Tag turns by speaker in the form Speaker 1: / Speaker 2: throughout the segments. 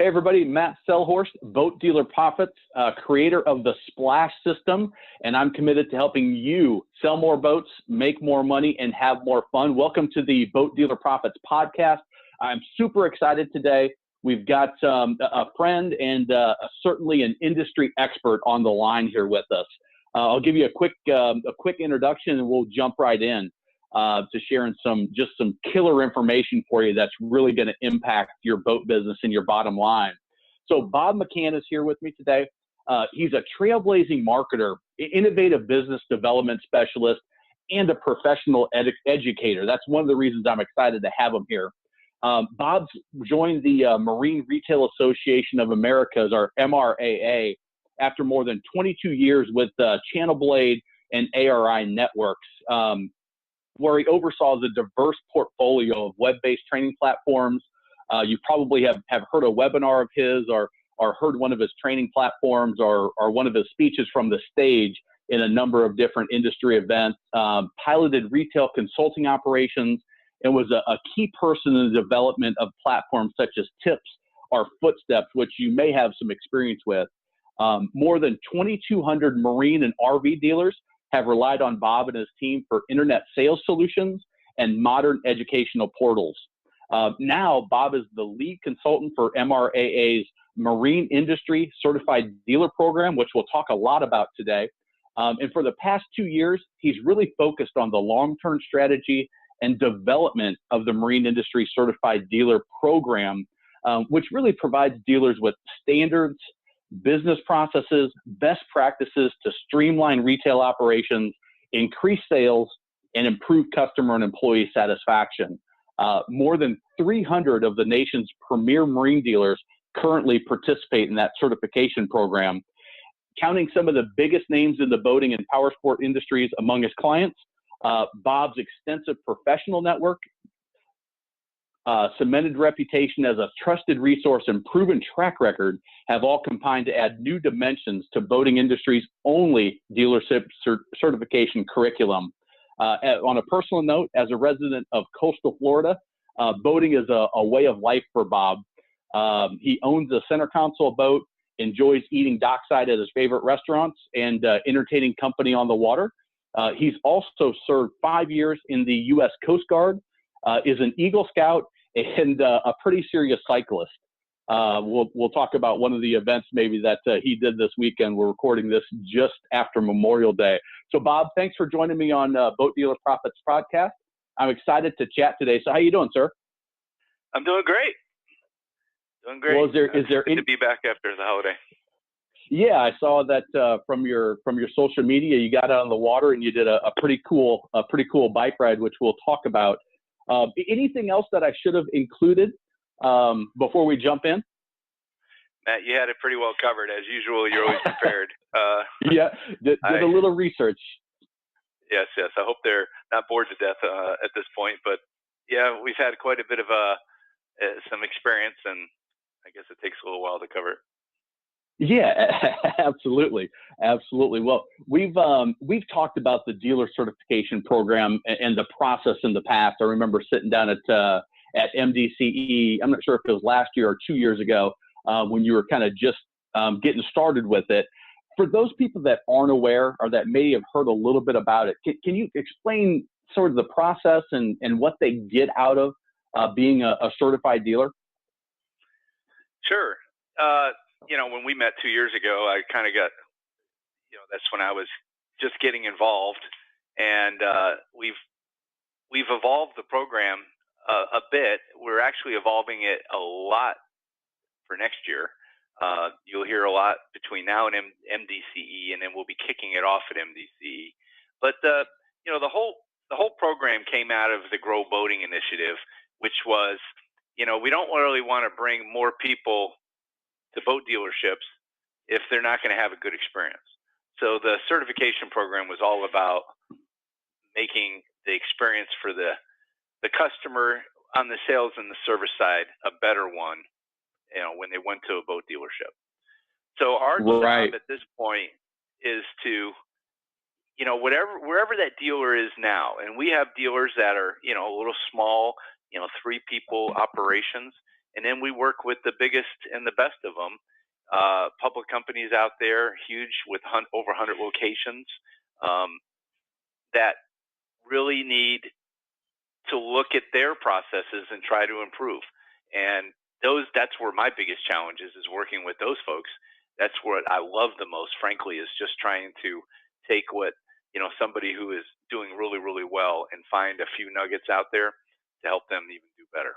Speaker 1: Hey, everybody, Matt Selhorst, Boat Dealer Profits, creator of the Splash System, and I'm committed to helping you sell more boats, make more money, and have more fun. Welcome to the Boat Dealer Profits podcast. I'm super excited today. We've got a friend and certainly an industry expert on the line here with us. I'll give you a quick introduction, and we'll jump right in to sharing some killer information for you that's really going to impact your boat business and your bottom line. So Bob McCann is here with me today. He's a trailblazing marketer, innovative business development specialist, and a professional educator. That's one of the reasons I'm excited to have him here. Bob's joined the Marine Retail Association of Americas, or MRAA, after more than 22 years with Channel Blade and ARI networks, where he oversaw the diverse portfolio of web-based training platforms. You probably have heard a webinar of his or heard one of his training platforms or one of his speeches from the stage in a number of different industry events, piloted retail consulting operations, and was a key person in the development of platforms such as Tips or Footsteps, which you may have some experience with. More than 2,200 marine and RV dealers have relied on Bob and his team for internet sales solutions and modern educational portals. Now, Bob is the lead consultant for MRAA's Marine Industry Certified Dealer Program, which we'll talk a lot about today. And for the past 2 years, he's really focused on the long-term strategy and development of the Marine Industry Certified Dealer Program, which really provides dealers with standards, business processes, best practices to streamline retail operations, increase sales, and improve customer and employee satisfaction. More than 300 of the nation's premier marine dealers currently participate in that certification program. Counting some of the biggest names in the boating and powersport industries among his clients, Bob's extensive professional network, cemented reputation as a trusted resource, and proven track record have all combined to add new dimensions to boating industry's only dealership certification curriculum. On a personal note, as a resident of coastal Florida, boating is a way of life for Bob. He owns a center console boat, enjoys eating dockside at his favorite restaurants, and entertaining company on the water. He's also served 5 years in the U.S. Coast Guard, is an Eagle Scout, and a pretty serious cyclist. We'll talk about one of the events maybe that he did this weekend. We're recording this just after Memorial Day. So Bob, thanks for joining me on Boat Dealer Profits podcast. I'm excited to chat today. So how you doing, sir?
Speaker 2: I'm doing great. Doing great.
Speaker 1: Well, is there
Speaker 2: good to be back after the holiday?
Speaker 1: Yeah, I saw that from your social media. You got out on the water and you did a pretty cool bike ride, which we'll talk about. Anything else that I should have included before we jump in?
Speaker 2: Matt, you had it pretty well covered. As usual, you're always prepared.
Speaker 1: Yeah, did a little research.
Speaker 2: Yes. I hope they're not bored to death at this point. But, yeah, we've had quite a bit of some experience, and I guess it takes a little while to cover it.
Speaker 1: Yeah, absolutely. Well, we've talked about the dealer certification program and the process in the past. I remember sitting down at MDCE. I'm not sure if it was last year or 2 years ago when you were kind of just getting started with it. For those people that aren't aware or that may have heard a little bit about it, can you explain sort of the process and what they get out of being a certified dealer?
Speaker 2: Sure. When we met 2 years ago, I kind of got, that's when I was just getting involved, and we've evolved the program a bit. We're actually evolving it a lot for next year. You'll hear a lot between now and MDCE, and then we'll be kicking it off at MDCE. But the whole program came out of the Grow Boating Initiative, which was, we don't really want to bring more people to boat dealerships if they're not going to have a good experience. So the certification program was all about making the experience for the customer on the sales and the service side a better one, when they went to a boat dealership. So our job at this point is to, wherever that dealer is now, and we have dealers that are, a little small, 3 people operations, And then we work with the biggest and the best of them, public companies out there, huge with over 100 locations, that really need to look at their processes and try to improve. And that's where my biggest challenge is working with those folks. That's what I love the most, frankly, is just trying to take what, somebody who is doing really, really well and find a few nuggets out there to help them even do better.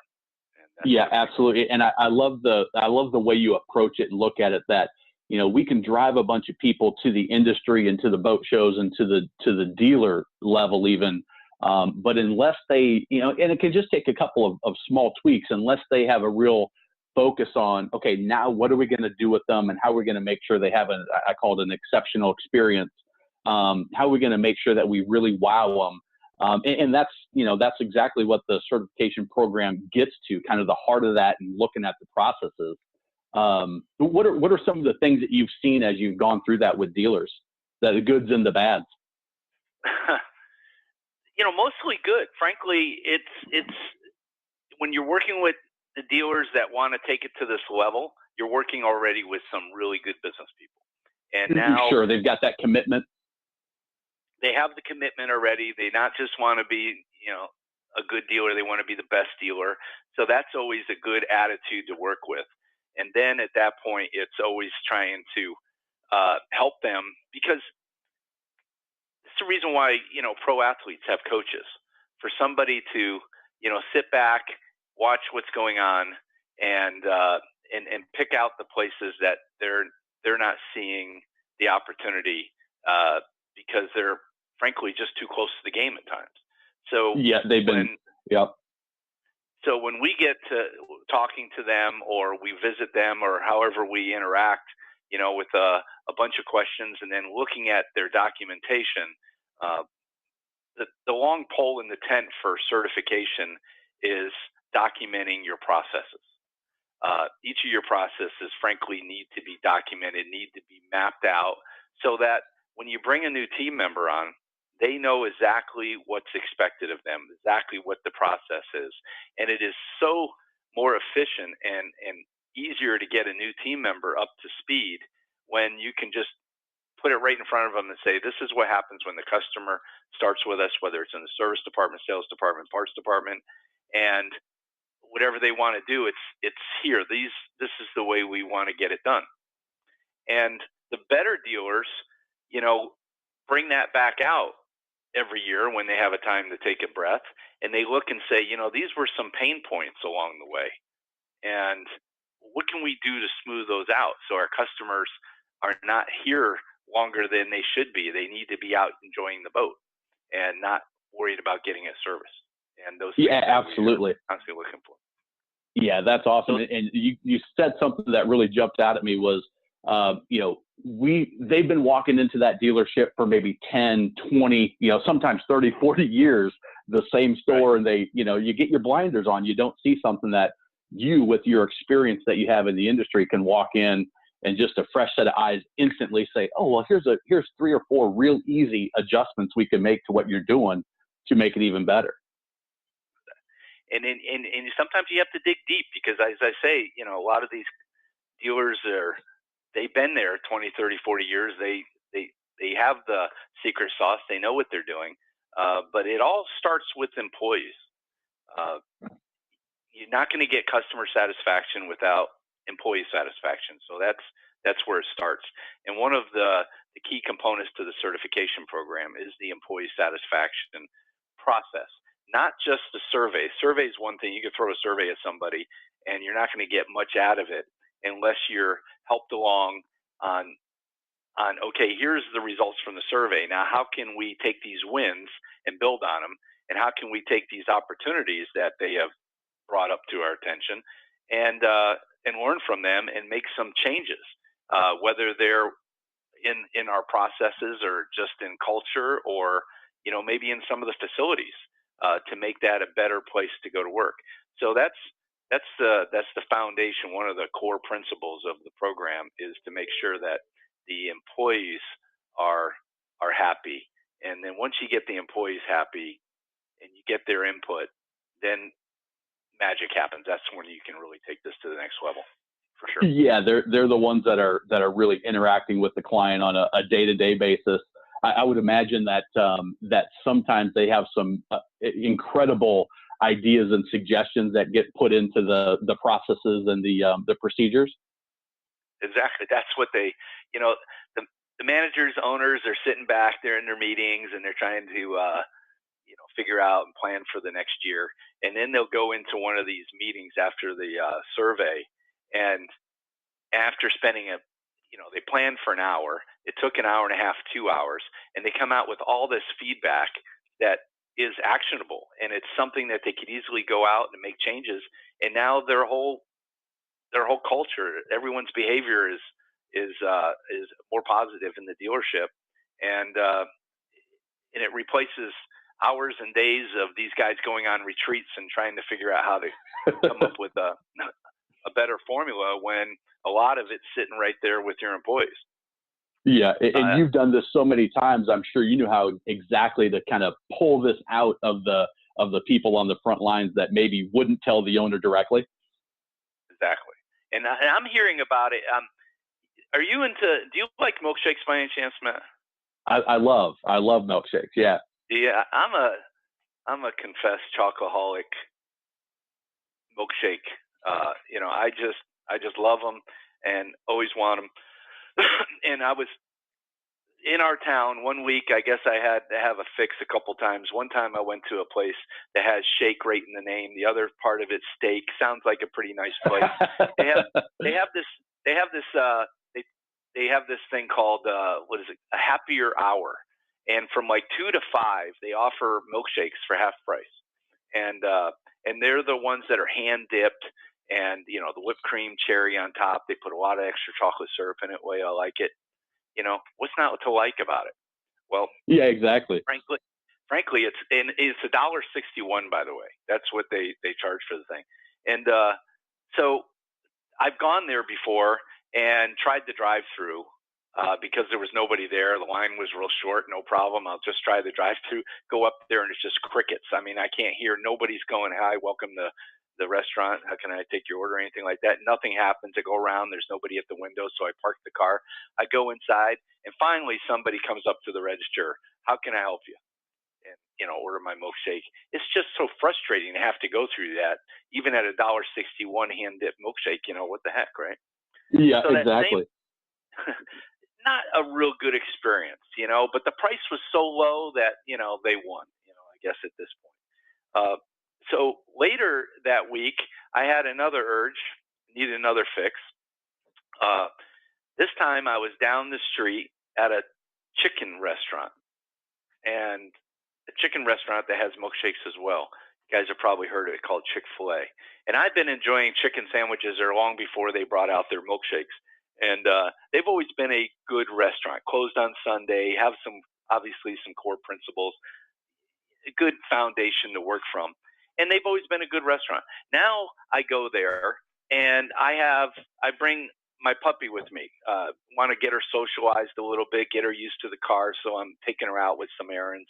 Speaker 1: Yeah, absolutely. And I love the way you approach it and look at it, that, we can drive a bunch of people to the industry and to the boat shows and to the dealer level even. But unless they, and it can just take a couple of small tweaks, unless they have a real focus on, okay, now what are we going to do with them and how are we going to make sure they have I call it an exceptional experience. How are we going to make sure that we really wow them? And that's exactly what the certification program gets to, kind of the heart of that, and looking at the processes. What are some of the things that you've seen as you've gone through that with dealers, the goods and the bads?
Speaker 2: Mostly good. Frankly, it's when you're working with the dealers that want to take it to this level, you're working already with some really good business people. And now,
Speaker 1: sure, they've got that commitment.
Speaker 2: They have the commitment already. They not just want to be, a good dealer, they want to be the best dealer. So that's always a good attitude to work with. And then at that point, it's always trying to help them, because it's the reason why, pro athletes have coaches, for somebody to, sit back, watch what's going on, and pick out the places that they're not seeing the opportunity, because they're frankly just too close to the game at times. So
Speaker 1: yeah, they've been, yep.
Speaker 2: So when we get to talking to them, or we visit them, or however we interact, with a bunch of questions, and then looking at their documentation, the long pole in the tent for certification is documenting your processes. Each of your processes, frankly, need to be documented, need to be mapped out, so that when you bring a new team member on, they know exactly what's expected of them, exactly what the process is. And it is so more efficient and easier to get a new team member up to speed when you can just put it right in front of them and say, this is what happens when the customer starts with us, whether it's in the service department, sales department, parts department, and whatever they want to do, it's here. This is the way we want to get it done. And the better dealers, bring that back out every year when they have a time to take a breath, and they look and say, these were some pain points along the way, and what can we do to smooth those out so our customers are not here longer than they should be? They need to be out enjoying the boat and not worried about getting it serviced. And those things
Speaker 1: absolutely,
Speaker 2: constantly looking for.
Speaker 1: Yeah, that's awesome. And you said something that really jumped out at me was, they've been walking into that dealership for maybe 10, 20, sometimes 30, 40 years, the same store. Right. And they, you get your blinders on, you don't see something that you, with your experience that you have in the industry, can walk in and just a fresh set of eyes instantly say, oh, well, here's 3 or 4 real easy adjustments we can make to what you're doing to make it even better.
Speaker 2: And sometimes you have to dig deep, because as I say, a lot of these dealers they've been there 20, 30, 40 years. They have the secret sauce. They know what they're doing. But it all starts with employees. You're not going to get customer satisfaction without employee satisfaction. So that's where it starts. And one of the key components to the certification program is the employee satisfaction process. Not just the survey. Survey is one thing. You can throw a survey at somebody, and you're not going to get much out of it unless you're helped along on okay, here's the results from the survey. Now, how can we take these wins and build on them? And how can we take these opportunities that they have brought up to our attention and learn from them and make some changes, whether they're in our processes or just in culture, or maybe in some of the facilities, to make that a better place to go to work. So that's the foundation. One of the core principles of the program is to make sure that the employees are happy. And then once you get the employees happy and you get their input, then magic happens. That's when you can really take this to the next level, for sure.
Speaker 1: Yeah, they're the ones that are really interacting with the client on a day-to-day basis. I would imagine that that sometimes they have some incredible ideas and suggestions that get put into the processes and the procedures.
Speaker 2: Exactly. That's what they, the managers, owners are sitting back there in their meetings and they're trying to, figure out and plan for the next year. And then they'll go into one of these meetings after the survey, and after spending they plan for an hour. It took an hour and a half, 2 hours, and they come out with all this feedback that is actionable, and it's something that they could easily go out and make changes. And now their whole culture, everyone's behavior is more positive in the dealership, and it replaces hours and days of these guys going on retreats and trying to figure out how to come up with a better formula when a lot of it's sitting right there with your employees.
Speaker 1: Yeah, and you've done this so many times. I'm sure you know how exactly to kind of pull this out of the people on the front lines that maybe wouldn't tell the owner directly.
Speaker 2: Exactly, and I'm hearing about it. Do you like milkshakes by any chance, Matt?
Speaker 1: I love milkshakes. Yeah.
Speaker 2: Yeah, I'm a confessed chocoholic milkshake. I just love them and always want them. And I was in our town one week. I guess I had to have a fix a couple times. One time I went to a place that has shake right in the name. The other part of it's steak. Sounds like a pretty nice place. They have this thing called what is it? A happier hour. And from like 2 to 5, they offer milkshakes for half price. And they're the ones that are hand dipped, and the whipped cream, cherry on top. They put a lot of extra chocolate syrup in it. Way I like it. What's not to like about it? Well,
Speaker 1: yeah, exactly.
Speaker 2: Frankly, it's $1.61, by the way. That's what they charge for the thing. And so I've gone there before and tried the drive-through because there was nobody there. The line was real short. No problem. I'll just try the drive-through. Go up there and it's just crickets. I mean, I can't hear. Nobody's going, "Hi, welcome to the restaurant. How can I take your order?" or anything like that. Nothing happens. I go around. There's nobody at the window, so I park the car. I go inside, and finally somebody comes up to the register. "How can I help you?" And order my milkshake. It's just so frustrating to have to go through that, even at $1.61 hand dipped milkshake. What the heck, right?
Speaker 1: Yeah,
Speaker 2: so
Speaker 1: exactly.
Speaker 2: Not a real good experience, but the price was so low that they won. I guess at this point. So later that week, I had another urge, needed another fix. This time I was down the street at a chicken restaurant, and a chicken restaurant that has milkshakes as well. You guys have probably heard of it, called Chick-Fila. And I've been enjoying chicken sandwiches there long before they brought out their milkshakes. And they've always been a good restaurant, closed on Sunday, have obviously some core principles, a good foundation to work from. And they've always been a good restaurant. Now I go there and I bring my puppy with me. Want to get her socialized a little bit, get her used to the car. So I'm taking her out with some errands.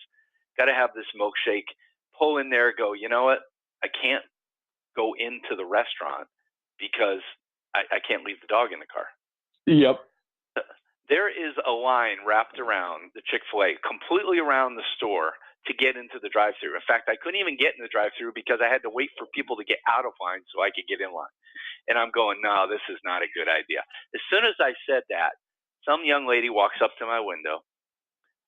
Speaker 2: Got to have this milkshake. Pull in there, go, "You know what? I can't go into the restaurant because I can't leave the dog in the car."
Speaker 1: Yep.
Speaker 2: There is a line wrapped around the Chick-fil-A, completely around the store, to get into the drive-thru. In fact, I couldn't even get in the drive-thru because I had to wait for people to get out of line so I could get in line. And I'm going, "No, this is not a good idea." As soon as I said that, some young lady walks up to my window.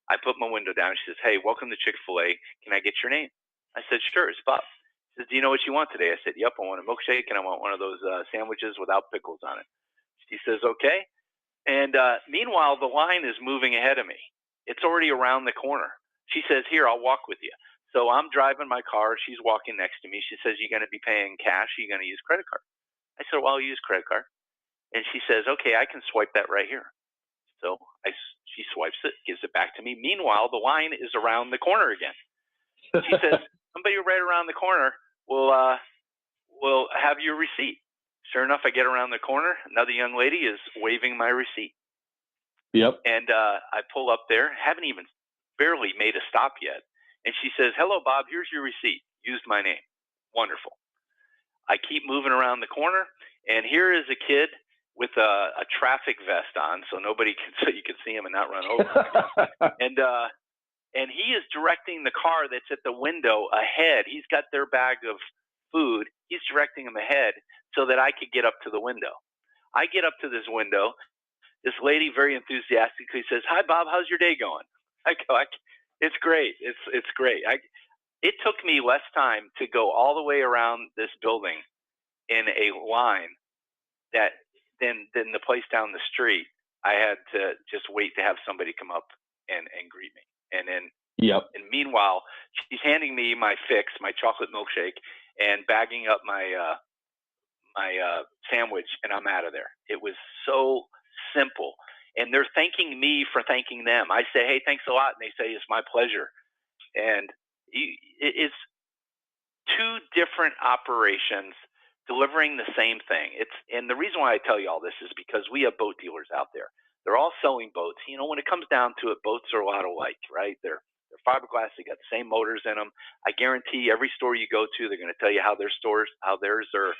Speaker 2: I put my window down. She says, "Hey, welcome to Chick-fil-A. Can I get your name?" I said, "Sure, it's Bob." She says, "Do you know what you want today?" I said, "Yep, I want a milkshake and I want one of those sandwiches without pickles on it." She says, "Okay." And meanwhile, the line is moving ahead of me. It's already around the corner. She says, "Here, I'll walk with you." So I'm driving my car. She's walking next to me. She says, "You going to be paying cash? Are you going to use credit card?" I said, "Well, I'll use credit card." And she says, "Okay, I can swipe that right here." So she swipes it, gives it back to me. Meanwhile, the line is around the corner again. She says, "Somebody right around the corner will have your receipt." Sure enough, I get around the corner. Another young lady is waving my receipt.
Speaker 1: Yep.
Speaker 2: And I pull up there, haven't even barely made a stop yet. And she says, "Hello, Bob, here's your receipt. Used my name." Wonderful. I keep moving around the corner, and here is a kid with a traffic vest on, so so you can see him and not run over. And he is directing the car that's at the window ahead. He's got their bag of food. He's directing them ahead so that I could get up to the window. I get up to this window. This lady very enthusiastically says, "Hi, Bob. How's your day going?" I go, "It's great. It's great." It took me less time to go all the way around this building in a line than the place down the street. I had to just wait to have somebody come up and greet me. And then, and meanwhile, she's handing me my fix, my chocolate milkshake, and bagging up my sandwich, and I'm out of there. It was so simple. And they're thanking me for thanking them. I say, "Hey, thanks a lot." And they say, "It's my pleasure." And it's two different operations delivering the same thing. And the reason why I tell you all this is because we have boat dealers out there. They're all selling boats. You know, when it comes down to it, boats are a lot alike, right? They're fiberglass. They got the same motors in them. I guarantee every store you go to, they're going to tell you how theirs are,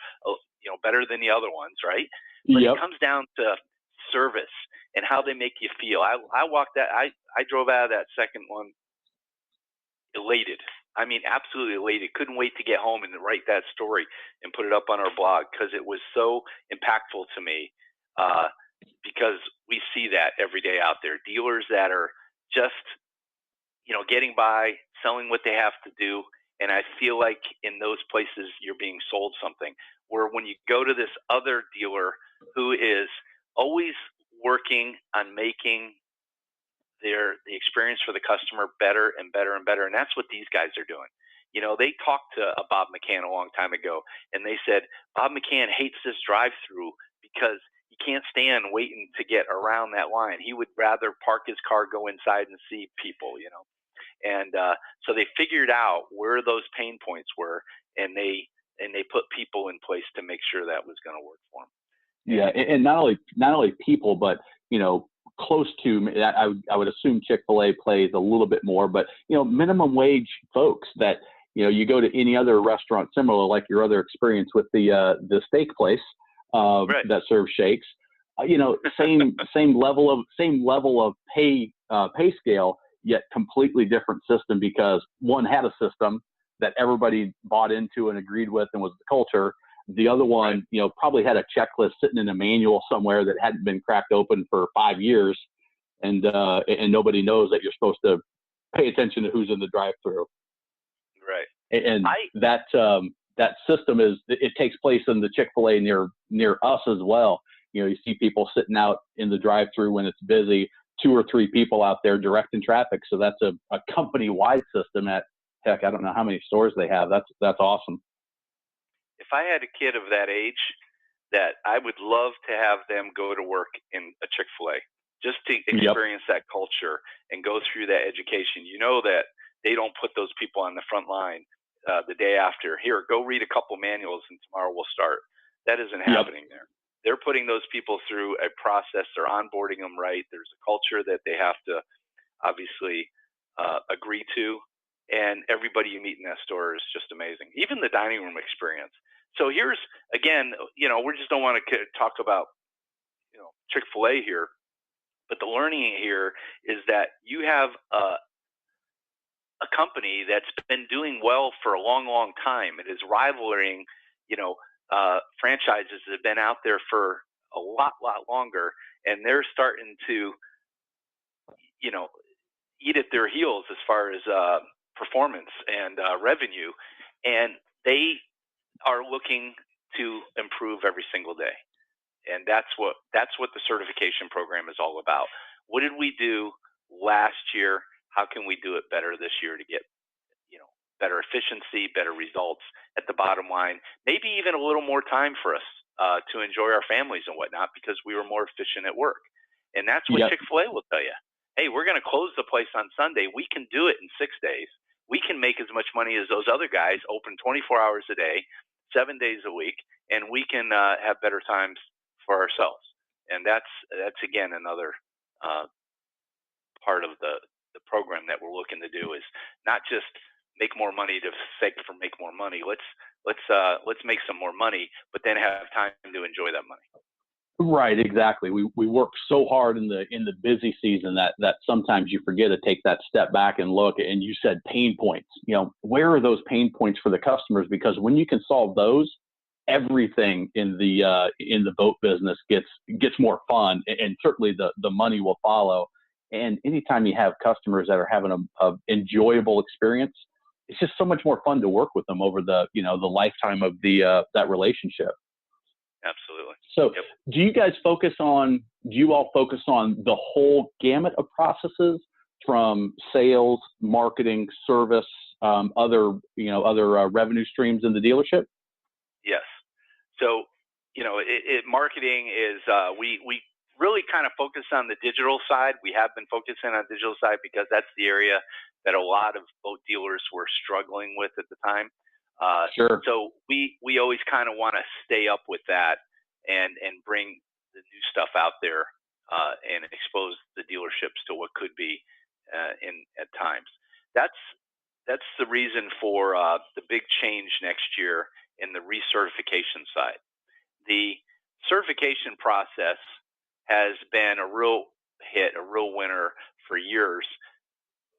Speaker 2: better than the other ones, right? But it comes down to service and how they make you feel. I drove out of that second one elated. I mean, absolutely elated. Couldn't wait to get home and write that story and put it up on our blog because it was so impactful to me. Because we see that every day out there. Dealers that are just, getting by, selling what they have to do. And I feel like in those places you're being sold something. Where when you go to this other dealer who is always working on making the experience for the customer better and better and better. And that's what these guys are doing. They talked to Bob McCann a long time ago, and they said, Bob McCann hates this drive-through because he can't stand waiting to get around that line. He would rather park his car, go inside and see people, And so they figured out where those pain points were, and they put people in place to make sure that was going to work for them.
Speaker 1: Yeah, and not only people, but close to. I would assume Chick-fil-A plays a little bit more, but minimum wage folks that you go to any other restaurant similar, like your other experience with the steak place that serves shakes. Same level of pay scale, yet completely different system because one had a system that everybody bought into and agreed with and was the culture. The other one, probably had a checklist sitting in a manual somewhere that hadn't been cracked open for 5 years, and nobody knows that you're supposed to pay attention to who's in the drive-through.
Speaker 2: Right.
Speaker 1: And that system it takes place in the Chick-fil-A near us as well. You see people sitting out in the drive-through when it's busy, 2 or 3 people out there directing traffic. So that's a company-wide system at, heck, I don't know how many stores they have. That's awesome.
Speaker 2: If I had a kid of that age, that I would love to have them go to work in a Chick-fil-A just to experience that culture and go through that education. That they don't put those people on the front line the day after. Here, go read a couple manuals and tomorrow we'll start. That isn't happening there. They're putting those people through a process. They're onboarding them right. There's a culture that they have to obviously agree to. And everybody you meet in that store is just amazing. Even the dining room experience. So here's, again, we just don't want to talk about, Chick-fil-A here, but the learning here is that you have a company that's been doing well for a long, long time. It is rivaling, franchises that have been out there for a lot longer, and they're starting to, eat at their heels as far as performance and revenue, and they are looking to improve every single day. And that's what the certification program is all about. What did we do last year? How can we do it better this year to get, better efficiency, better results at the bottom line, maybe even a little more time for us to enjoy our families and whatnot because we were more efficient at work. And that's what Chick-fil-A will tell you. Hey, we're going to close the place on Sunday. We can do it in 6 days. We can make as much money as those other guys, open 24 hours a day, 7 days a week, and we can have better times for ourselves. And that's again, another part of the program that we're looking to do is not just make more money to sake for make more money. Let's make some more money, but then have time to enjoy that money.
Speaker 1: Right, exactly. We work so hard in the busy season that sometimes you forget to take that step back and look. And you said pain points. You know, where are those pain points for the customers? Because when you can solve those, everything in the boat business gets more fun, and certainly the money will follow. And anytime you have customers that are having a enjoyable experience, it's just so much more fun to work with them over the lifetime of that relationship.
Speaker 2: Absolutely.
Speaker 1: So
Speaker 2: yep.
Speaker 1: do you all focus on the whole gamut of processes, from sales, marketing, service, other revenue streams in the dealership?
Speaker 2: Yes. So, marketing is, we really kind of focus on the digital side. We have been focusing on the digital side because that's the area that a lot of boat dealers were struggling with at the time.
Speaker 1: Sure.
Speaker 2: So we always kind of want to stay up with that and bring the new stuff out there and expose the dealerships to what could be at times. That's the reason for the big change next year in the recertification side. The certification process has been a real hit, a real winner for years,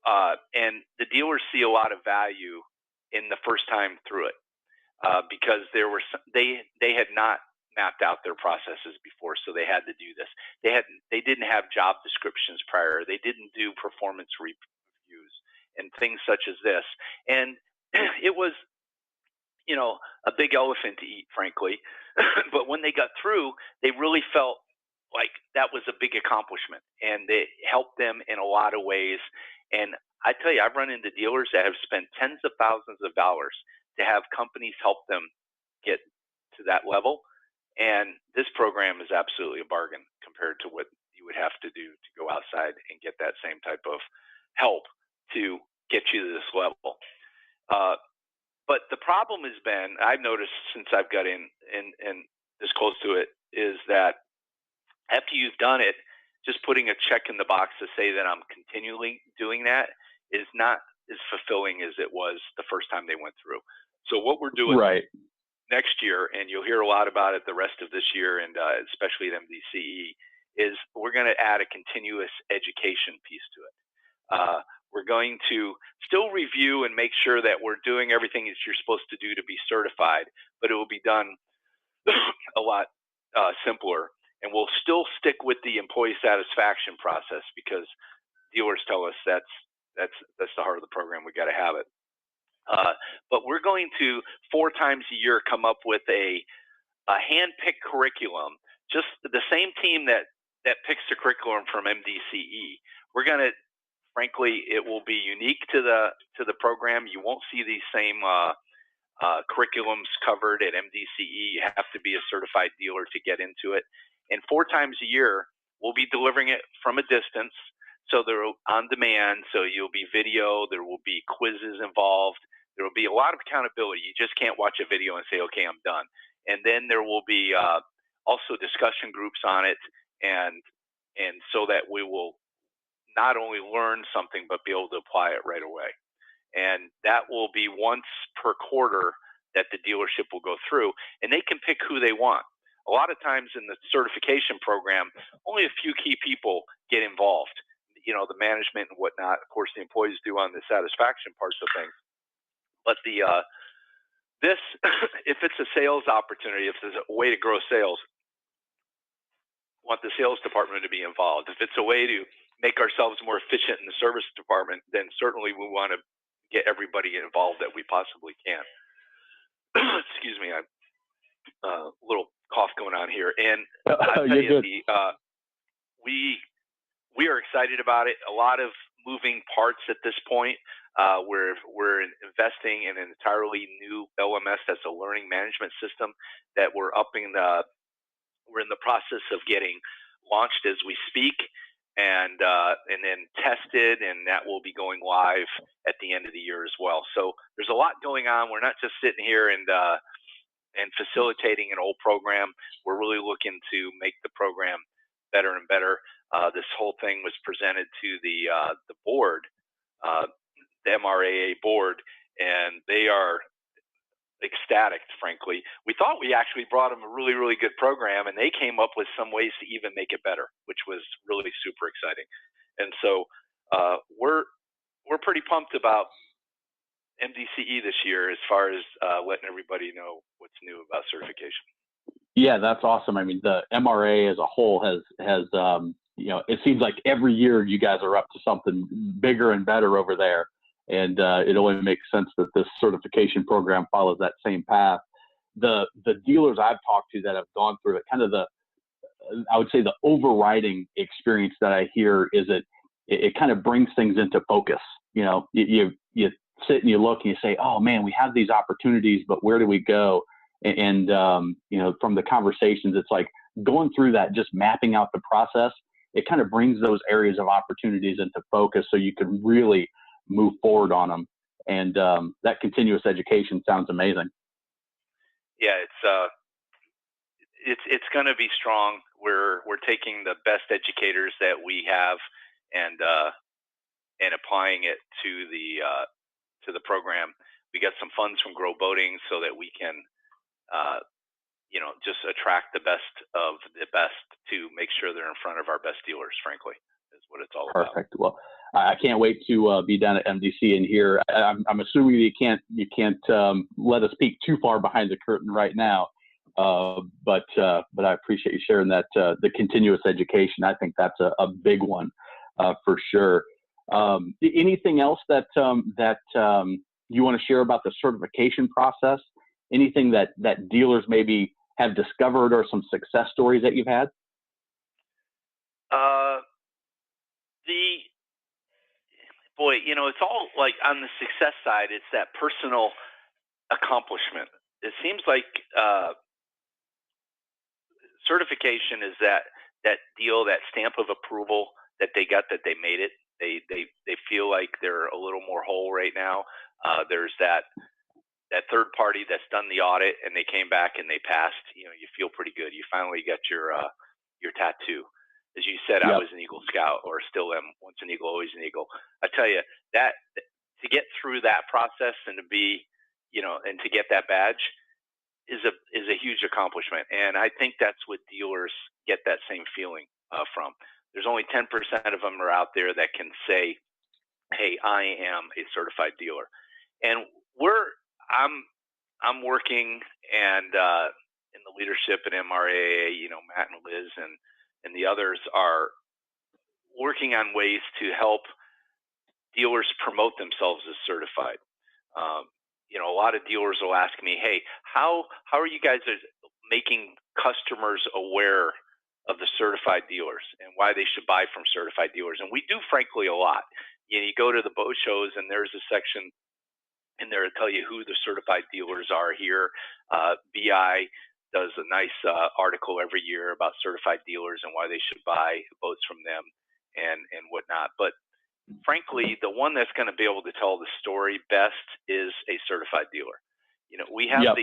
Speaker 2: and the dealers see a lot of value in the first time through it because they had not mapped out their processes before, so they had to do this. They didn't have job descriptions prior. They didn't do performance reviews and things such as this, and it was a big elephant to eat, frankly. But when they got through, they really felt like that was a big accomplishment, and it helped them in a lot of ways. And I tell you, I've run into dealers that have spent tens of thousands of dollars to have companies help them get to that level. And this program is absolutely a bargain compared to what you would have to do to go outside and get that same type of help to get you to this level. But the problem has been, I've noticed since I've got in this close to it, is that after you've done it, just putting a check in the box to say that I'm continually doing that is not as fulfilling as it was the first time they went through. So what we're doing next year, and you'll hear a lot about it the rest of this year, and especially at MDCE, is we're going to add a continuous education piece to it. We're going to still review and make sure that we're doing everything that you're supposed to do to be certified, but it will be done a lot simpler. And we'll still stick with the employee satisfaction process because dealers tell us that's the heart of the program. We got to have it. But we're going to 4 times a year come up with a hand-picked curriculum. Just the same team that picks the curriculum from MDCE. We're going to, frankly, it will be unique to the program. You won't see these same curriculums covered at MDCE. You have to be a certified dealer to get into it. And 4 times a year, we'll be delivering it from a distance. So they're on demand. So you'll be video. There will be quizzes involved. There will be a lot of accountability. You just can't watch a video and say, okay, I'm done. And then there will be also discussion groups on it. And so that we will not only learn something, but be able to apply it right away. And that will be once per quarter that the dealership will go through, and they can pick who they want. A lot of times in the certification program, only a few key people get involved. The management and whatnot. Of course, the employees do on the satisfaction parts of things. But this, if it's a sales opportunity, if there's a way to grow sales, want the sales department to be involved. If it's a way to make ourselves more efficient in the service department, then certainly we want to get everybody involved that we possibly can. Excuse me, I'm a little cough going on here. And I tell you, we are excited about it. A lot of moving parts at this point. We're investing in an entirely new LMS that's a learning management system that we're in the process of getting launched as we speak, and then tested, and that will be going live at the end of the year as well. So there's a lot going on. We're not just sitting here and facilitating an old program. We're really looking to make the program better and better. This whole thing was presented to the board, the MRAA board, and they are ecstatic, frankly. We thought we actually brought them a really, really good program, and they came up with some ways to even make it better, which was really super exciting. And so we're pretty pumped about MDCE this year as far as letting everybody know what's new about certification.
Speaker 1: Yeah, that's awesome. I mean, the MRAA as a whole has it seems like every year you guys are up to something bigger and better over there. And it only makes sense that this certification program follows that same path. The dealers I've talked to that have gone through it, kind of I would say the overriding experience that I hear is it kind of brings things into focus. You sit and you look and you say, oh man, we have these opportunities, but where do we go? And from the conversations, it's like going through that, just mapping out the process. It kind of brings those areas of opportunities into focus so you can really move forward on them. And that continuous education sounds amazing.
Speaker 2: Yeah, it's going to be strong. We're taking the best educators that we have and applying it to the program. We got some funds from Grow Boating so that we can just attract the best of the best to make sure they're in front of our best dealers, frankly, is what it's all about.
Speaker 1: Perfect. Well, I can't wait to be down at MDC and here. I'm assuming you can't let us peek too far behind the curtain right now. But I appreciate you sharing that, the continuous education. I think that's a big one for sure. Anything else that you want to share about the certification process? Anything that dealers maybe have discovered or some success stories that you've had?
Speaker 2: It's all like on the success side, it's that personal accomplishment. It seems like certification is that deal, that stamp of approval that they got, that they made it. They feel like they're a little more whole right now. There's that third party that's done the audit and they came back and they passed. You feel pretty good. You finally got your tattoo. As you said, yep. I was an Eagle Scout, or still am. Once an Eagle, always an Eagle. I tell you that to get through that process and to be, and to get that badge is a huge accomplishment. And I think that's what dealers get that same feeling from. There's only 10% of them are out there that can say, "Hey, I am a certified dealer." And I'm working and in the leadership at MRAA, Matt and Liz and the others are working on ways to help dealers promote themselves as certified. A lot of dealers will ask me, "Hey, how are you guys making customers aware of the certified dealers and why they should buy from certified dealers?" And we do, frankly, a lot. You go to the boat shows and there's a section in there to tell you who the certified dealers are here. BI does a nice article every year about certified dealers and why they should buy boats from them and whatnot. But frankly, the one that's going to be able to tell the story best is a certified dealer. We have
Speaker 1: yep.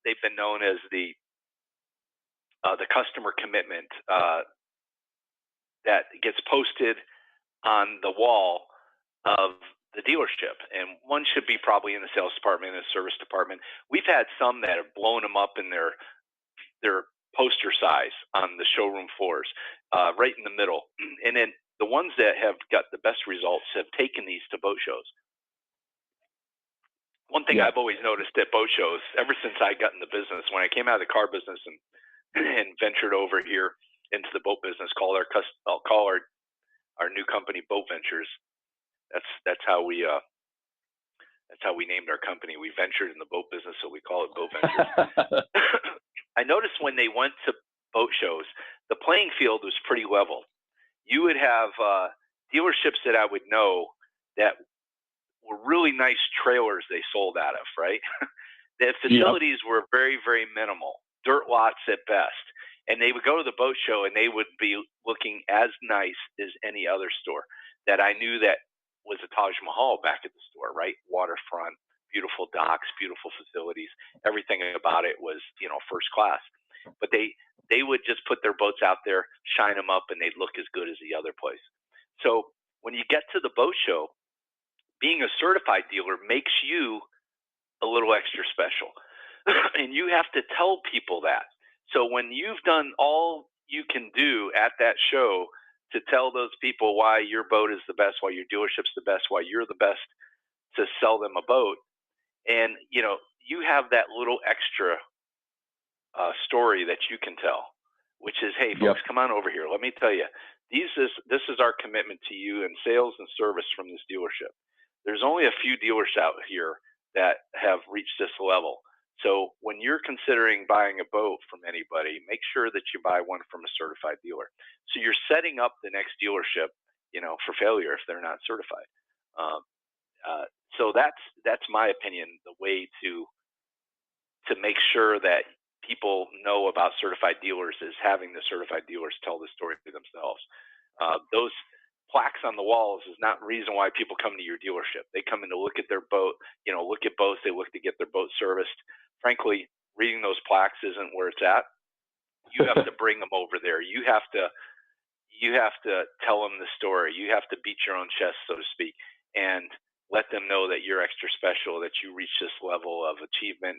Speaker 2: they've been known as the customer commitment that gets posted on the wall of the dealership, and one should be probably in the sales department and the service department. We've had some that have blown them up in their poster size on the showroom floors, right in the middle. And then the ones that have got the best results have taken these to boat shows. One thing I've always noticed at boat shows, ever since I got in the business, when I came out of the car business and ventured over here into the boat business, I'll call our new company Boat Ventures. That's how we named our company. We ventured in the boat business, so we call it Boat Ventures. I noticed when they went to boat shows, the playing field was pretty level. You would have dealerships that I would know that were really nice trailers they sold out of, right? The facilities were very, very minimal, dirt lots at best. And they would go to the boat show and they would be looking as nice as any other store that I knew that was a Taj Mahal back at the store, right? Waterfront, beautiful docks, beautiful facilities. Everything about it was, first class. But they would just put their boats out there, shine them up, and they'd look as good as the other place. So when you get to the boat show, being a certified dealer makes you a little extra special. And you have to tell people that. So when you've done all you can do at that show to tell those people why your boat is the best, why your dealership's the best, why you're the best to sell them a boat, and you have that little extra story that you can tell, which is, hey, folks, come on over here. Let me tell you, this is our commitment to you in sales and service from this dealership. There's only a few dealers out here that have reached this level. So when you're considering buying a boat from anybody, make sure that you buy one from a certified dealer. So you're setting up the next dealership, for failure if they're not certified. So that's my opinion, the way to make sure that people know about certified dealers is having the certified dealers tell the story to themselves. Those plaques on the walls is not the reason why people come to your dealership. They come in to look at their boat, look at boats. They look to get their boat serviced. Frankly, reading those plaques isn't where it's at. You have to bring them over there. You have to tell them the story. You have to beat your own chest, so to speak, and let them know that you're extra special, that you reach this level of achievement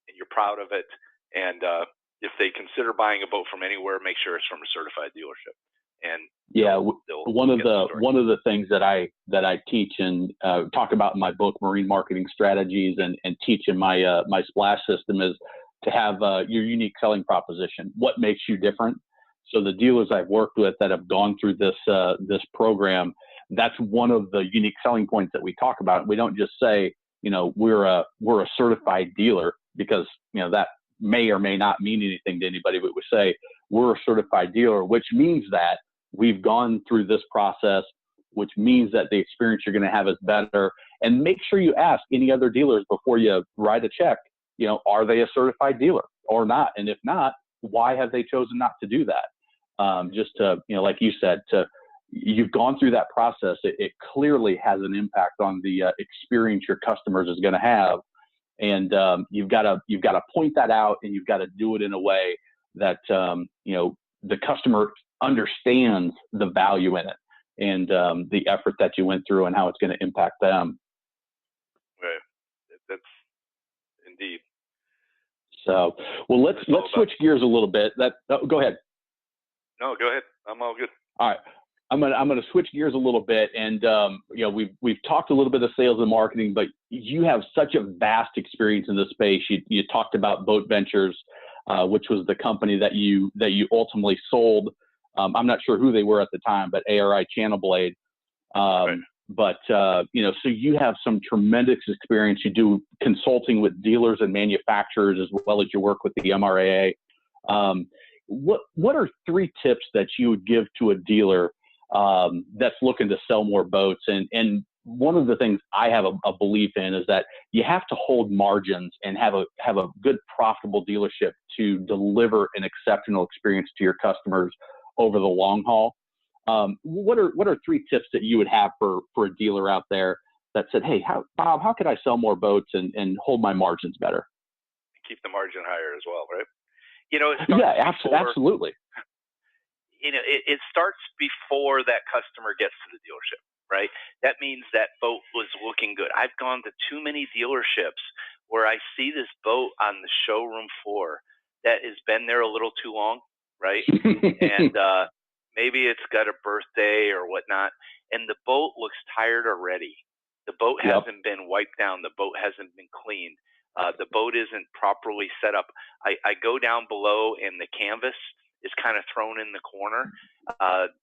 Speaker 2: and you're proud of it. And if they consider buying a boat from anywhere, make sure it's from a certified dealership. And
Speaker 1: one of the things that I teach and talk about in my book, Marine Marketing Strategies, and teach in my my splash system is to have your unique selling proposition. What makes you different? So the dealers I've worked with that have gone through this program, that's one of the unique selling points that we talk about. We don't just say, we're a certified dealer, because that may or may not mean anything to anybody, but we say we're a certified dealer, which means that we've gone through this process, which means that the experience you're going to have is better. And make sure you ask any other dealers before you write a check, are they a certified dealer or not? And if not, why have they chosen not to do that? Just to, like you said, you've gone through that process. It clearly has an impact on the experience your customers is going to have. And you've got to point that out, and you've got to do it in a way that the customer understands the value in it, and the effort that you went through, and how it's going to impact them.
Speaker 2: Right. That's indeed.
Speaker 1: So, well, let's switch gears a little bit. Go ahead.
Speaker 2: No, go ahead. I'm all good.
Speaker 1: All right. I'm gonna switch gears a little bit, and we've talked a little bit of sales and marketing, but you have such a vast experience in this space. You talked about Boat Ventures, which was the company that you ultimately sold. I'm not sure who they were at the time, but ARI Channel Blade. Right. But so you have some tremendous experience. You do consulting with dealers and manufacturers, as well as you work with the MRAA. What are 3 tips that you would give to a dealer that's looking to sell more boats? And one of the things I have a belief in is that you have to hold margins and have a good, profitable dealership to deliver an exceptional experience to your customers over the long haul. What are 3 tips that you would have for a dealer out there that said, hey, Bob, how could I sell more boats and hold my margins better?
Speaker 2: Keep the margin higher as well, right?
Speaker 1: Absolutely.
Speaker 2: It starts before that customer gets to the dealership, right? That means that boat was looking good. I've gone to too many dealerships where I see this boat on the showroom floor that has been there a little too long, right? And maybe it's got a birthday or whatnot, and the boat looks tired already. The boat hasn't been wiped down. The boat hasn't been cleaned. The boat isn't properly set up. I go down below, and the canvas is kind of thrown in the corner.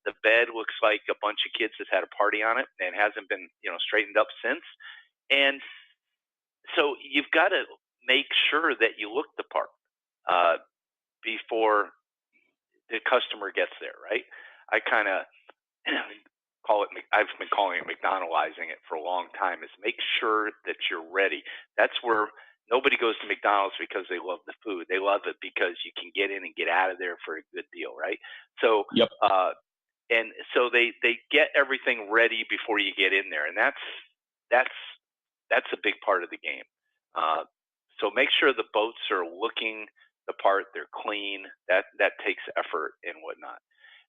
Speaker 2: The bed looks like a bunch of kids has had a party on it and hasn't been, straightened up since. And so you've got to make sure that you look the part before the customer gets there, right? I kind of I've been calling it McDonaldizing it for a long time, is make sure that you're ready. That's where nobody goes to McDonald's because they love the food. They love it because you can get in and get out of there for a good deal, right? So, and so they get everything ready before you get in there, and that's a big part of the game. So make sure the boats are looking the part, they're clean. That takes effort and whatnot.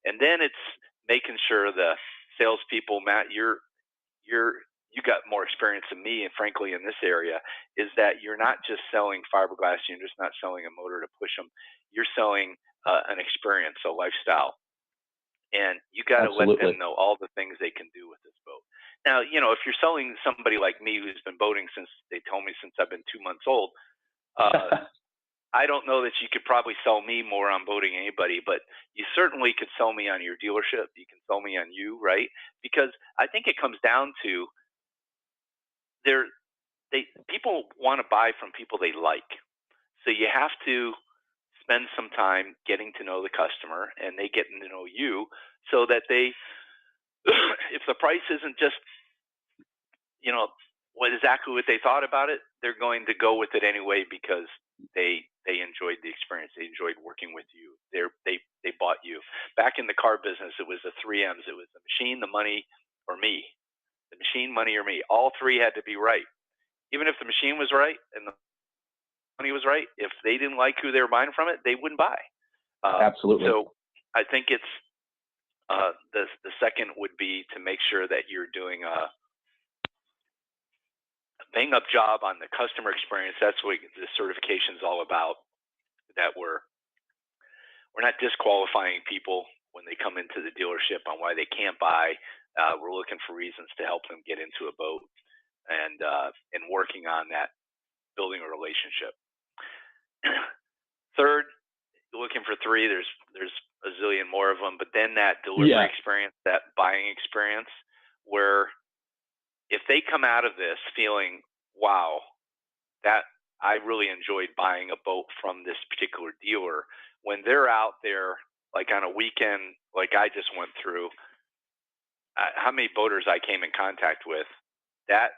Speaker 2: And then it's making sure the salespeople, Matt, you're you got more experience than me, and frankly, in this area, is that you're not just selling fiberglass. You're just not selling a motor to push them. You're selling an experience, a lifestyle. And you got to let them know all the things they can do with this boat. Now, you know, if you're selling somebody like me who's been boating since they told me since I've been 2 months old, I don't know that you could probably sell me more on boating anybody, but you certainly could sell me on your dealership. You can sell me on you, right? Because I think it comes down to people want to buy from people they like. So you have to spend some time getting to know the customer and they getting to know you, so that they, if the price isn't just, you know, exactly what they thought about it, they're going to go with it anyway because they enjoyed the experience. They enjoyed working with you. They bought you. Back in the car business, it was the 3 M's. It was the machine, the money, or me. The machine, money, or me. All three had to be right. Even if the machine was right and the money was right, if they didn't like who they were buying from it, they wouldn't buy.
Speaker 1: Absolutely.
Speaker 2: So I think it's the second would be to make sure that you're doing a bang up job on the customer experience. That's what the certification is all about. That we're not disqualifying people when they come into the dealership on why they can't buy. We're looking for reasons to help them get into a boat and working on that, building a relationship. Third, looking for three. There's a zillion more of them, but then that delivery experience, that buying experience, where if they come out of this feeling, wow, that I really enjoyed buying a boat from this particular dealer, when they're out there, like on a weekend, like I just went through, how many boaters I came in contact with, that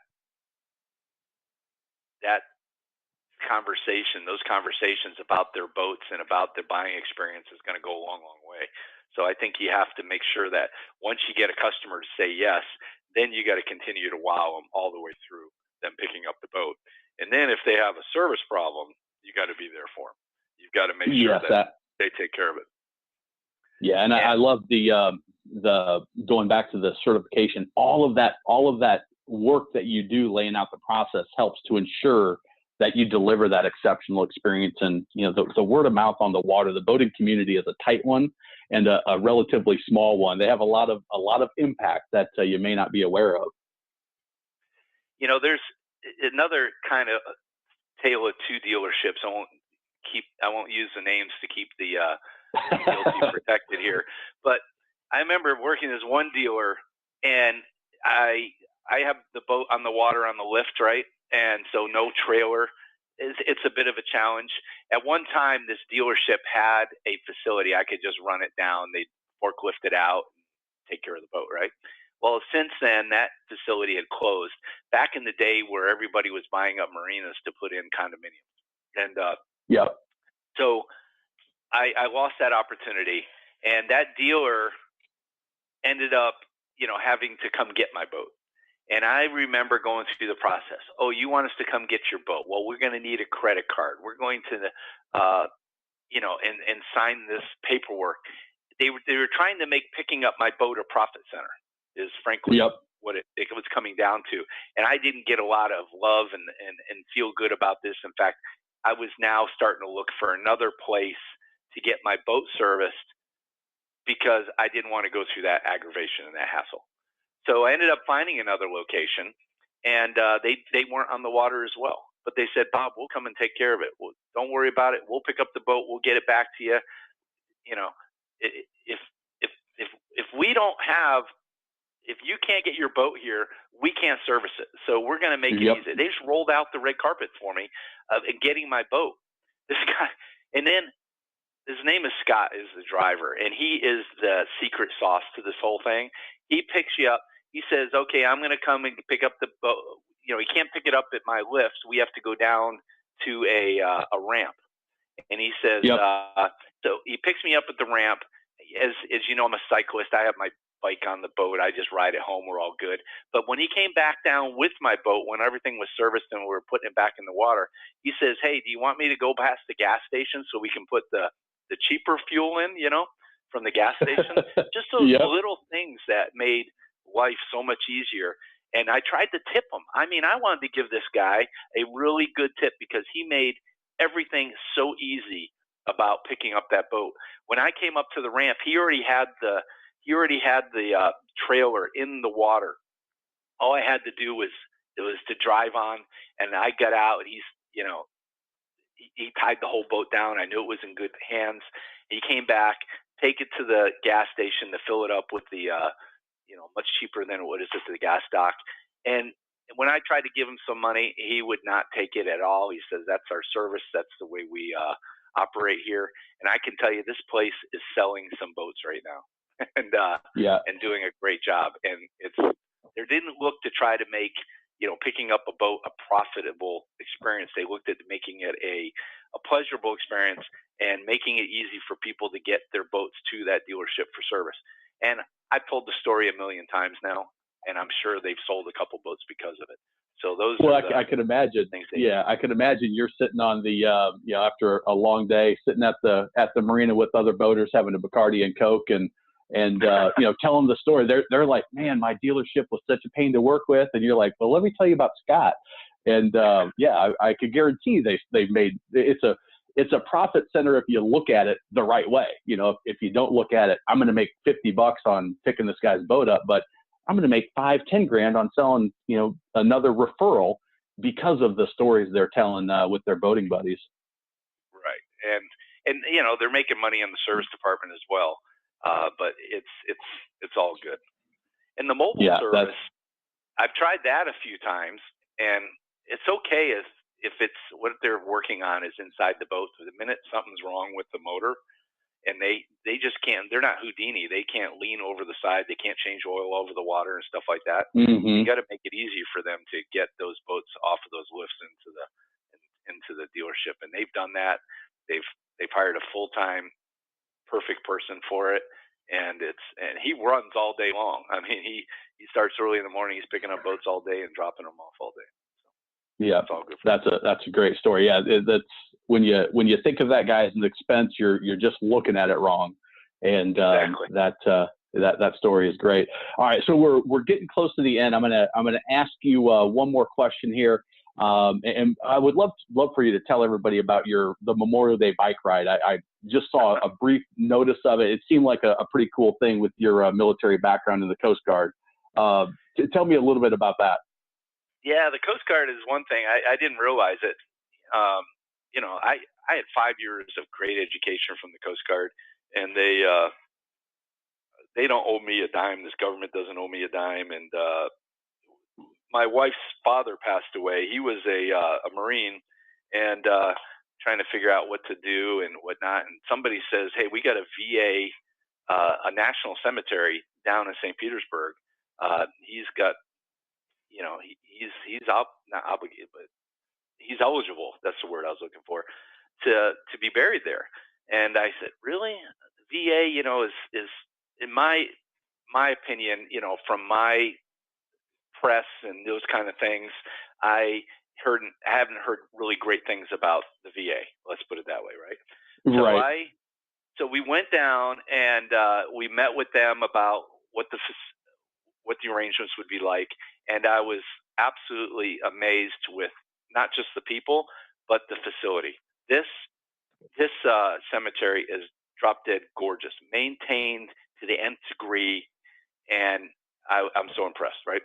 Speaker 2: conversation, those conversations about their boats and about their buying experience is going to go a long, long way. So I think you have to make sure that once you get a customer to say yes, then you got to continue to wow them all the way through them picking up the boat. And then if they have a service problem, you got to be there for them. You've got to make sure that they take care of it.
Speaker 1: Yeah, and I love the going back to the certification. All of that work that you do, laying out the process, helps to ensure that you deliver that exceptional experience. And you know, the word of mouth on the water, the boating community is a tight one and a relatively small one. They have a lot of impact that you may not be aware of.
Speaker 2: You know, there's another kind of tale of two dealerships. I won't use the names to keep the guilty protected here. But I remember working as one dealer, and I have the boat on the water on the lift, right? And so no trailer. It's a bit of a challenge. At one time, this dealership had a facility. I could just run it down. They'd forklift it out and take care of the boat, right? Well, since then, that facility had closed. Back in the day where everybody was buying up marinas to put in condominiums. And so I lost that opportunity. And that dealer ended up, you know, having to come get my boat. And I remember going through the process. Oh, you want us to come get your boat? Well, we're going to need a credit card. We're going to, you know, and sign this paperwork. They were trying to make picking up my boat a profit center, is frankly what it was coming down to. And I didn't get a lot of love and feel good about this. In fact, I was now starting to look for another place to get my boat serviced because I didn't want to go through that aggravation and that hassle. So I ended up finding another location, and they weren't on the water as well. But they said, Bob, we'll come and take care of it. Don't worry about it. We'll pick up the boat. We'll get it back to you. You know, if we don't have, if you can't get your boat here, we can't service it. So we're going to make it easy. They just rolled out the red carpet for me in getting my boat. This guy, and then his name is Scott, is the driver, and he is the secret sauce to this whole thing. He picks you up. He says, okay, I'm going to come and pick up the boat. You know, he can't pick it up at my lift. So we have to go down to a ramp. And he says, so he picks me up at the ramp. As you know, I'm a cyclist. I have my bike on the boat. I just ride it home. We're all good. But when he came back down with my boat, when everything was serviced and we were putting it back in the water, he says, hey, do you want me to go past the gas station so we can put the cheaper fuel in, you know, from the gas station? Just those little things that made life so much easier. And I tried to tip him. I mean, I wanted to give this guy a really good tip because he made everything so easy about picking up that boat. When I came up to the ramp, he already had the trailer in the water. All I had to do was to drive on, and I got out. And he tied the whole boat down. I knew it was in good hands. He came back, take it to the gas station to fill it up with the much cheaper than what is at the gas dock. And when I tried to give him some money, he would not take it at all. He says, that's our service. That's the way we operate here. And I can tell you this place is selling some boats right now and doing a great job. And they didn't look to try to make, picking up a boat a profitable experience. They looked at making it a pleasurable experience and making it easy for people to get their boats to that dealership for service. And I've told the story a million times now, and I'm sure they've sold a couple boats because of it. So those. Well,
Speaker 1: I could imagine. I could imagine you're sitting on the, after a long day, sitting at the marina with other boaters, having a Bacardi and Coke, and tell them the story. They're like, man, my dealership was such a pain to work with, and you're like, well, let me tell you about Scott. And I could guarantee they've made it's a profit center if you look at it the right way. If you don't look at it, I'm going to make $50 on picking this guy's boat up, but I'm going to make $5-10 grand on selling, another referral because of the stories they're telling with their boating buddies.
Speaker 2: Right. And they're making money in the service department as well. But it's all good. And the mobile service, I've tried that a few times, and it's okay if it's what they're working on is inside the boat. So the minute something's wrong with the motor, and they just can't, they're not Houdini. They can't lean over the side. They can't change oil over the water and stuff like that.
Speaker 1: Mm-hmm.
Speaker 2: You got to make it easy for them to get those boats off of those lifts into the dealership. And they've done that. They've hired a full-time perfect person for it. And he runs all day long. I mean, he starts early in the morning. He's picking up boats all day and dropping them off all day. So,
Speaker 1: yeah, that's a great story. Yeah, that's when you think of that guy as an expense, you're just looking at it wrong. And
Speaker 2: exactly.
Speaker 1: that story is great. All right, so we're getting close to the end. I'm gonna ask you one more question here. And I would love for you to tell everybody about the Memorial Day bike ride. I just saw a brief notice of it. It seemed like a pretty cool thing with your military background in the Coast Guard. Tell me a little bit about that.
Speaker 2: Yeah, the Coast Guard is one thing. I didn't realize it. I had 5 years of great education from the Coast Guard, and they don't owe me a dime. This government doesn't owe me a dime. And my wife's father passed away. He was a Marine, and trying to figure out what to do and whatnot. And somebody says, "Hey, we got a VA, a national cemetery down in St. Petersburg. He's got, he's not obligated, but he's eligible. That's the word I was looking for, to be buried there." And I said, "Really? VA, is in my opinion, from my press and those kind of things, I haven't heard really great things about the VA. Let's put it that way, right?"
Speaker 1: Right.
Speaker 2: So we went down and we met with them about what the arrangements would be like, and I was absolutely amazed with not just the people but the facility. This cemetery is drop dead gorgeous, maintained to the nth degree, and I'm so impressed, right?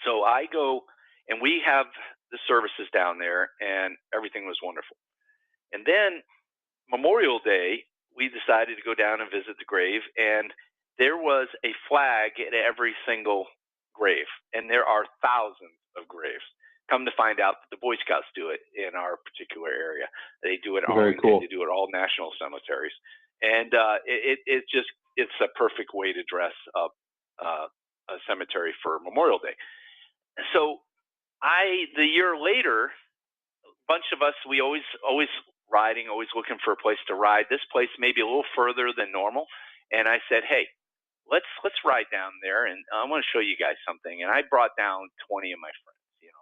Speaker 2: So I go, and we have the services down there, and everything was wonderful. And then Memorial Day, we decided to go down and visit the grave, and there was a flag at every single grave, and there are thousands of graves. Come to find out that the Boy Scouts do it in our particular area. They do it
Speaker 1: Very cool.
Speaker 2: They do it all national cemeteries, and it's a perfect way to dress up a cemetery for Memorial Day. So the year later, a bunch of us, we always riding, always looking for a place to ride. This place may be a little further than normal, and I said, "Hey, let's ride down there, and I want to show you guys something." And I brought down 20 of my friends,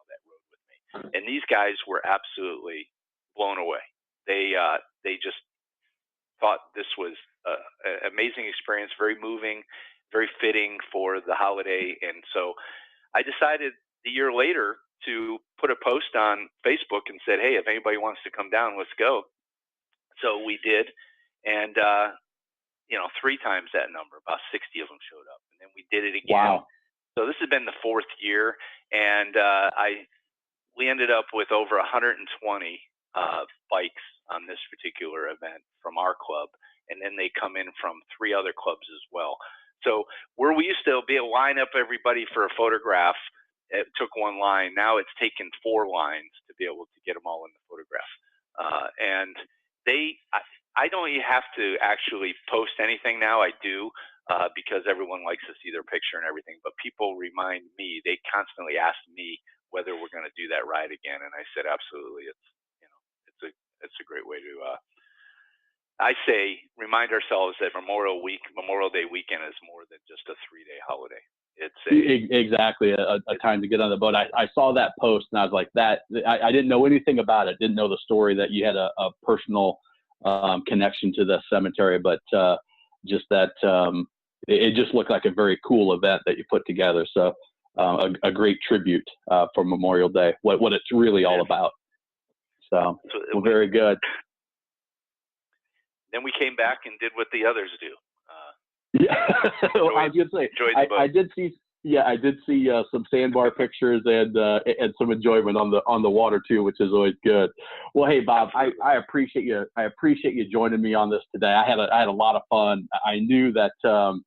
Speaker 2: that rode with me, and these guys were absolutely blown away. They just thought this was an amazing experience, very moving, very fitting for the holiday. And so I decided a year later to put a post on Facebook and said, hey, if anybody wants to come down, let's go. So we did. And, 3 times that number, about 60 of them showed up. And then we did it again.
Speaker 1: Wow.
Speaker 2: So this has been the 4th year. And we ended up with over 120 bikes on this particular event from our club. And then they come in from 3 other clubs as well. So where we used to be able to line up everybody for a photograph, it took 1 line. Now it's taken 4 lines to be able to get them all in the photograph. And I don't have to actually post anything now. I do because everyone likes to see their picture and everything. But people remind me, they constantly ask me whether we're going to do that ride again. And I said, absolutely. It's a great way to, I say, remind ourselves that Memorial Day weekend is more than just a 3-day holiday. It's
Speaker 1: exactly a time to get on the boat. I saw that post and I was like, I didn't know anything about it. Didn't know the story that you had a personal connection to the cemetery, but just that it just looked like a very cool event that you put together. So a great tribute for Memorial Day, what it's really all about. So well, very good.
Speaker 2: Then we came back and did what the others do.
Speaker 1: Yeah, I was gonna say I did see. Yeah, I did see some sandbar pictures and some enjoyment on the water too, which is always good. Well, hey Bob, I appreciate you. I appreciate you joining me on this today. I had a lot of fun. I knew that you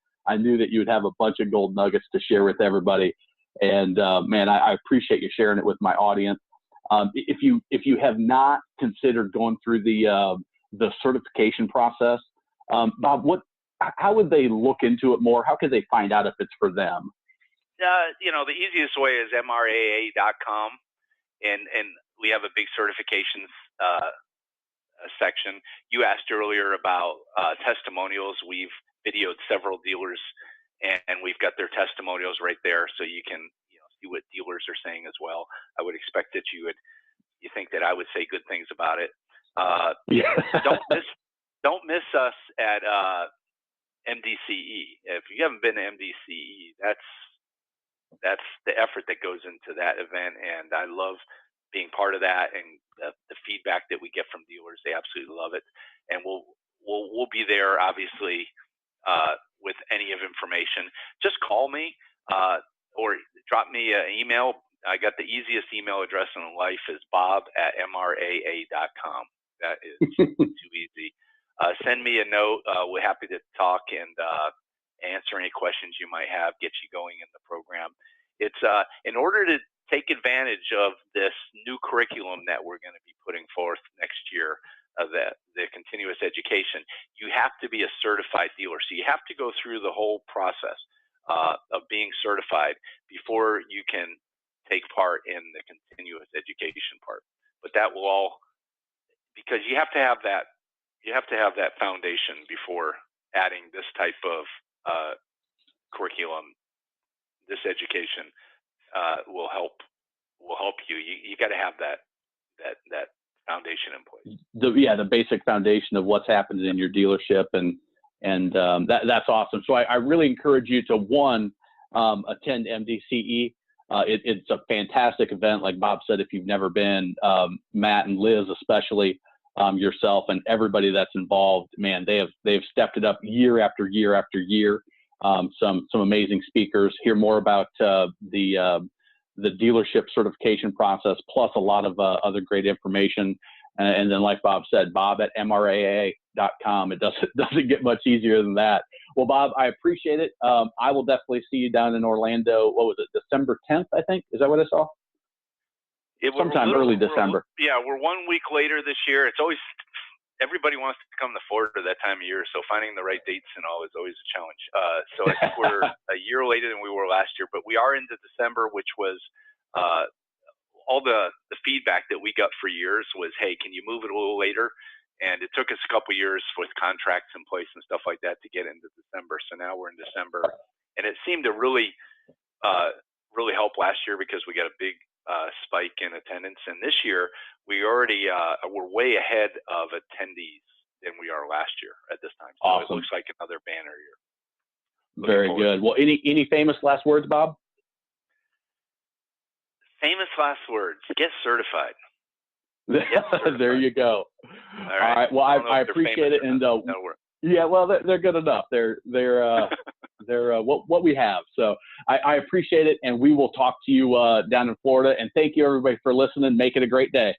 Speaker 1: would have a bunch of gold nuggets to share with everybody, and man, I appreciate you sharing it with my audience. If you have not considered going through the certification process, Bob, how would they look into it more? How could they find out if it's for them?
Speaker 2: The easiest way is MRAA.com, and we have a big certifications section. You asked earlier about testimonials. We've videoed several dealers, and we've got their testimonials right there, so you can see what dealers are saying as well. I would expect that you think that I would say good things about it. Don't miss us at MDCE. If you haven't been to MDCE, that's the effort that goes into that event, and I love being part of that, and the feedback that we get from dealers. They absolutely love it, and we'll be there obviously with any of information. Just call me or drop me an email. I got the easiest email address in life is bob@mraa.com. That is too easy. Send me a note. We're happy to talk and answer any questions you might have, get you going in the program. It's in order to take advantage of this new curriculum that we're going to be putting forth next year, the continuous education, you have to be a certified dealer. So you have to go through the whole process of being certified before you can take part in the continuous education part. But that will all, because you have to have that foundation before adding this type of curriculum. This education will help you. You got to have that foundation in place.
Speaker 1: The basic foundation of what's happened in your dealership, and that's awesome. So I really encourage you to attend MDCE. It's a fantastic event. Like Bob said, if you've never been, Matt and Liz especially, yourself and everybody that's involved, man, they've stepped it up year after year after year. Some amazing speakers. Hear more about the dealership certification process, plus a lot of other great information. And then, like Bob said, bob@mraa.com. It doesn't get much easier than that. Well, Bob, I appreciate it. I will definitely see you down in Orlando. What was it, December 10th, I think? Is that what I saw? Sometime early December.
Speaker 2: We're 1 week later this year. It's always, everybody wants to come to Florida that time of year, so finding the right dates and all is always a challenge. So I think we're a year later than we were last year, but we are into December, which was all the feedback that we got for years was, hey, can you move it a little later? And it took us a couple years with contracts in place and stuff like that to get into December. So now we're in December, and it seemed to really help last year because we got a big spike in attendance. And this year we already we're way ahead of attendees than we are last year at this time. So
Speaker 1: awesome.
Speaker 2: It looks like another banner year.
Speaker 1: Very good. Well, any famous last words, Bob?
Speaker 2: Famous last words. Get certified.
Speaker 1: There you go.
Speaker 2: All right.
Speaker 1: Well, I
Speaker 2: If they're
Speaker 1: appreciate it, and
Speaker 2: that'll work.
Speaker 1: yeah, well, they're good enough. They're what we have. So I appreciate it, and we will talk to you down in Florida. And thank you everybody for listening. Make it a great day.